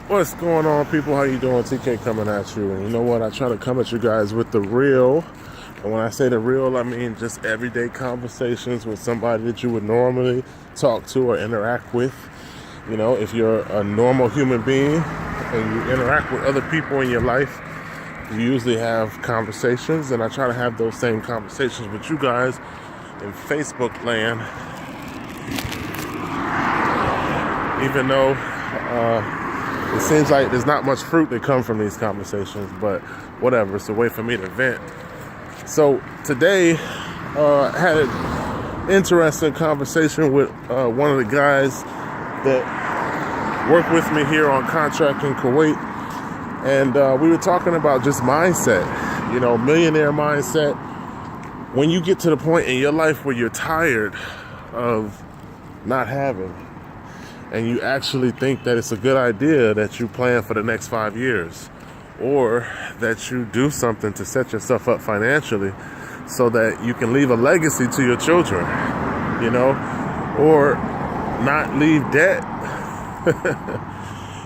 What's going on, people? How you doing? TK coming at you. And you know what? I try to come at you guys with the real. And when I say the real, I mean just everyday conversations with somebody that you would normally talk to or interact with. You know, if you're a normal human being and you interact with other people in your life, you usually have conversations. And I try to have those same conversations with you guys in Facebook land. Even though it seems like there's not much fruit that comes from these conversations, but whatever, it's a way for me to vent. So today, I had an interesting conversation with one of the guys that work with me here on contract in Kuwait. And we were talking about just mindset, you know, millionaire mindset. When you get to the point in your life where you're tired of not having, and you actually think that it's a good idea that you plan for the next 5 years, or that you do something to set yourself up financially so that you can leave a legacy to your children, you know, or not leave debt.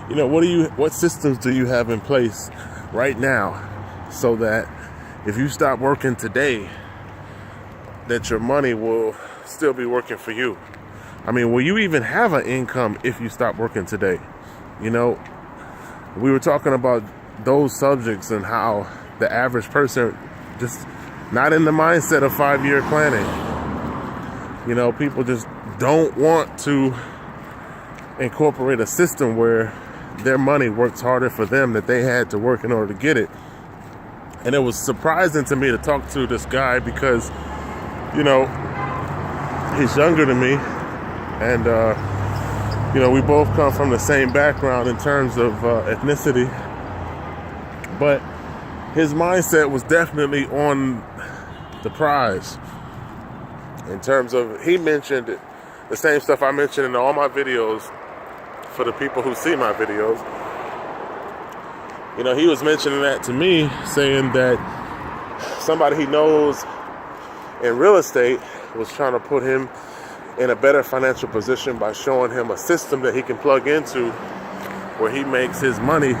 You know, what systems do you have in place right now so that if you stop working today, that your money will still be working for you? I mean, will you even have an income if you stop working today? You know, we were talking about those subjects and how the average person just not in the mindset of 5-year planning. You know, people just don't want to incorporate a system where their money works harder for them that they had to work in order to get it. And it was surprising to me to talk to this guy because, you know, he's younger than me. And, you know, we both come from the same background in terms of ethnicity. But his mindset was definitely on the prize. In terms of, he mentioned the same stuff I mentioned in all my videos for the people who see my videos. You know, he was mentioning that to me, saying that somebody he knows in real estate was trying to put him in a better financial position by showing him a system that he can plug into where he makes his money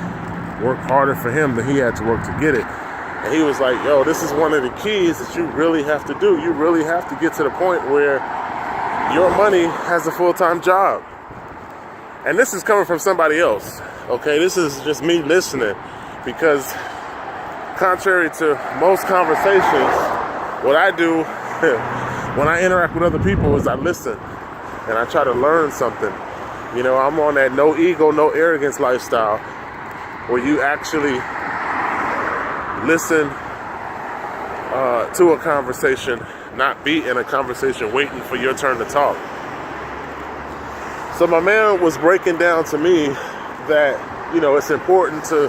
work harder for him than he had to work to get it. And he was like, yo, this is one of the keys that you really have to do. You really have to get to the point where your money has a full-time job. And this is coming from somebody else, okay? This is just me listening, because contrary to most conversations, what I do when I interact with other people is I listen and I try to learn something. You know, I'm on that no ego, no arrogance lifestyle where you actually listen to a conversation, not be in a conversation waiting for your turn to talk. So my man was breaking down to me that, you know, it's important to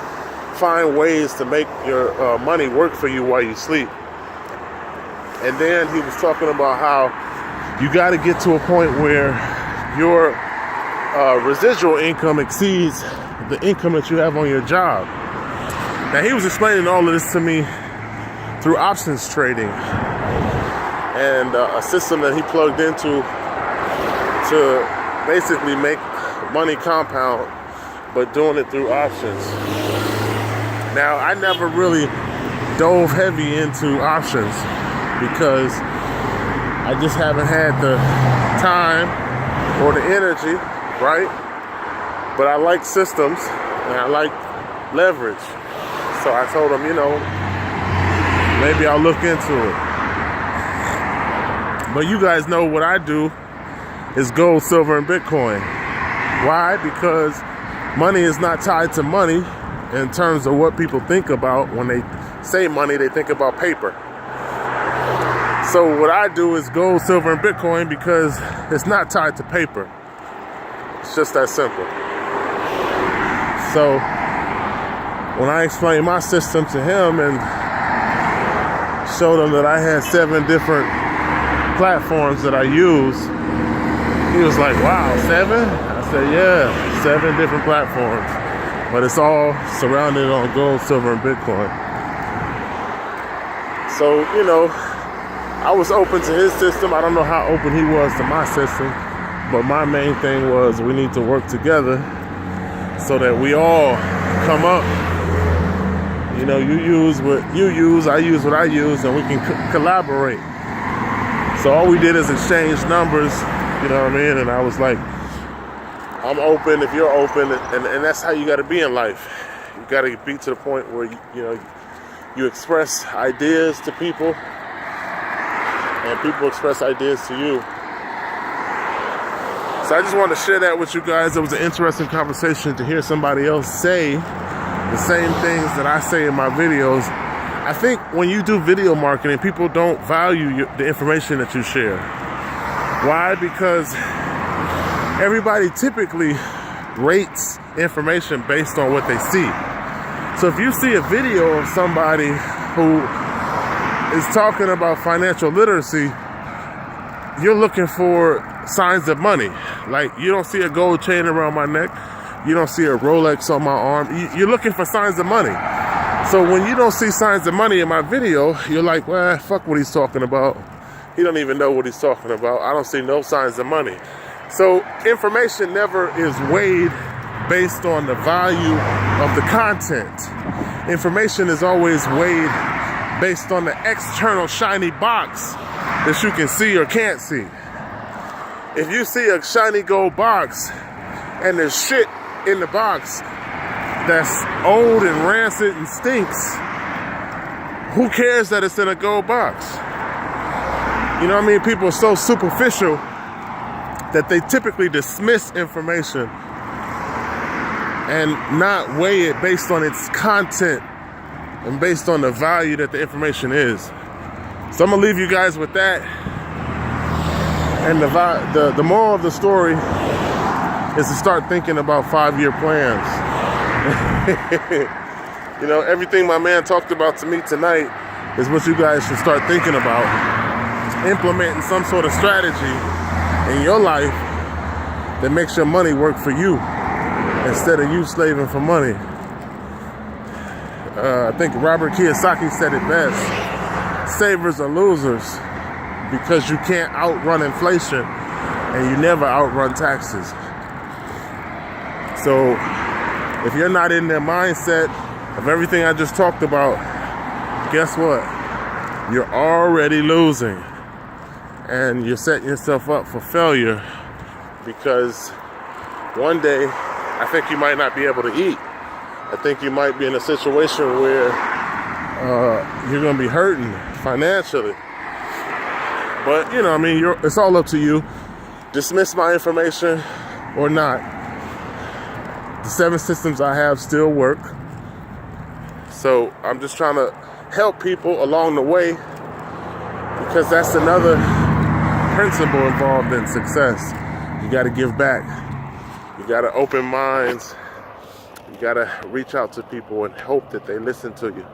find ways to make your money work for you while you sleep. And then he was talking about how you got to get to a point where your residual income exceeds the income that you have on your job. Now, he was explaining all of this to me through options trading and a system that he plugged into to basically make money compound, but doing it through options. Now, I never really dove heavy into options because I just haven't had the time or the energy, right? But I like systems and I like leverage. So I told him, you know, maybe I'll look into it. But you guys know what I do is gold, silver, and Bitcoin. Why? Because money is not tied to money in terms of what people think about. When they say money, they think about paper. So what I do is gold, silver, and Bitcoin because it's not tied to paper. It's just that simple. So when I explained my system to him and showed him that I had 7 different platforms that I use, he was like, wow, 7? I said, yeah, 7 different platforms. But it's all surrounded on gold, silver, and Bitcoin. So, you know, I was open to his system. I don't know how open he was to my system, but my main thing was we need to work together so that we all come up. You know, you use what you use, I use what I use, and we can collaborate. So all we did is exchange numbers, you know what I mean? And I was like, I'm open if you're open, and that's how you got to be in life. You got to be to the point where you express ideas to people, and people express ideas to you. So I just wanted to share that with you guys. It was an interesting conversation to hear somebody else say the same things that I say in my videos. I think when you do video marketing, people don't value the information that you share. Why? Because everybody typically rates information based on what they see. So if you see a video of somebody who is talking about financial literacy, you're looking for signs of money. Like, you don't see a gold chain around my neck. You don't see a Rolex on my arm. You're looking for signs of money. So when you don't see signs of money in my video, you're like, well, fuck what he's talking about. He don't even know what he's talking about. I don't see no signs of money. So information never is weighed based on the value of the content. Information is always weighed based on the external shiny box that you can see or can't see. If you see a shiny gold box and there's shit in the box that's old and rancid and stinks, who cares that it's in a gold box? You know what I mean? People are so superficial that they typically dismiss information and not weigh it based on its content and based on the value that the information is. So I'm gonna leave you guys with that. And the moral of the story is to start thinking about 5-year plans. You know, everything my man talked about to me tonight is what you guys should start thinking about. Implementing some sort of strategy in your life that makes your money work for you instead of you slaving for money. I think Robert Kiyosaki said it best. Savers are losers because you can't outrun inflation and you never outrun taxes. So if you're not in their mindset of everything I just talked about, guess what? You're already losing. And you're setting yourself up for failure, because one day I think you might not be able to eat. I think you might be in a situation where you're going to be hurting financially. But, you know, I mean, it's all up to you. Dismiss my information or not. The 7 systems I have still work. So I'm just trying to help people along the way, because that's another principle involved in success. You got to give back. You got to open minds. You got to reach out to people and hope that they listen to you.